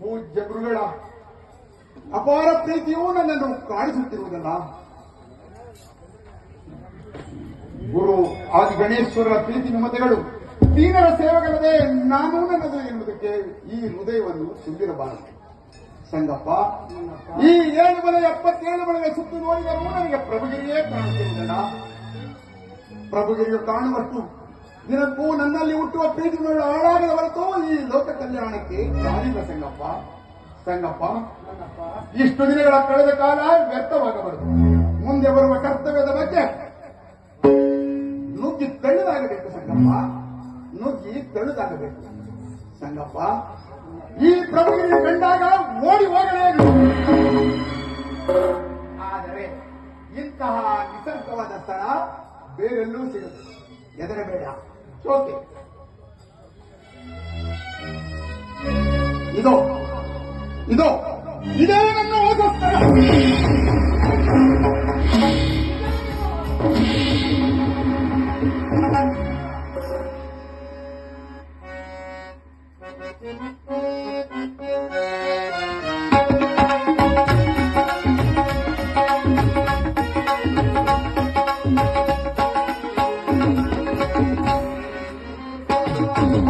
ಪೂಜ್ಯ ಗುರುಗಳ ಅಪಾರ ಪ್ರೀತಿಯೂ ನನ್ನನ್ನು ಕಾಣಿಸುತ್ತಿರುವುದಲ್ಲ. ಗುರು ಆದಿ ಗಣೇಶ್ವರರ ಪ್ರೀತಿ ಮಮತೆಗಳು ದೀನರ ಸೇವೆಗಳದೇ ನಾನು ನನ್ನದು ಎನ್ನುವುದಕ್ಕೆ ಈ ಹೃದಯವನ್ನು ತುಂಬಿರಬಾರದು. ಸಂಗಪ್ಪ, ಈ 7 ಮಲೆ 77 ಮಲೆಯ ಸುತ್ತು ನೋಡಿದರೂ ನನಗೆ ಪ್ರಭುಗಿರಿಯೇ ಕಾಣುತ್ತಿರುವುದಲ್ಲ. ಪ್ರಭುಗಿರಿಯು ಕಾಣುವಷ್ಟು ದಿನಕ್ಕೂ ನನ್ನಲ್ಲಿ ಹುಟ್ಟುವ ಪ್ರೀತಿಗಳು ಹಾಳಾಗದ ಹೊರತು ಈ ಲೋಕ ಕಲ್ಯಾಣಕ್ಕೆ ಕಾರಿಲ್ಲ. ಸಂಗಪ್ಪ ಸಂಗಪ್ಪ, ಇಷ್ಟು ದಿನಗಳ ಕಳೆದ ಕಾಲ ವ್ಯರ್ಥವಾಗಬಾರದು. ಮುಂದೆ ಬರುವ ಕರ್ತವ್ಯದ ಬಗ್ಗೆ ನುಗ್ಗಿ ತಳ್ಳುದಾಗಬೇಕು. ಸಂಗಪ್ಪ, ನುಗ್ಗಿ ತಳ್ಳುದಾಗಬೇಕು. ಸಂಗಪ್ಪ, ಈ ಪ್ರಭುಗಿರಿ ಕಂಡಾಗ ಓಡಿ ಹೋಗಲೇನು. ಆದರೆ ಇಂತಹ ನಿಸರ್ಗವಾದ ಸ್ಥಳ ಬೇರೆಲ್ಲೂ ಸಿಗುತ್ತೆ. ಹೆದರಬೇಡ, ಓಕೆ. ಇದೋ ಇದೋ ಇದೇ ನನ್ನ ಹೊಸ ಸ್ಥಳ.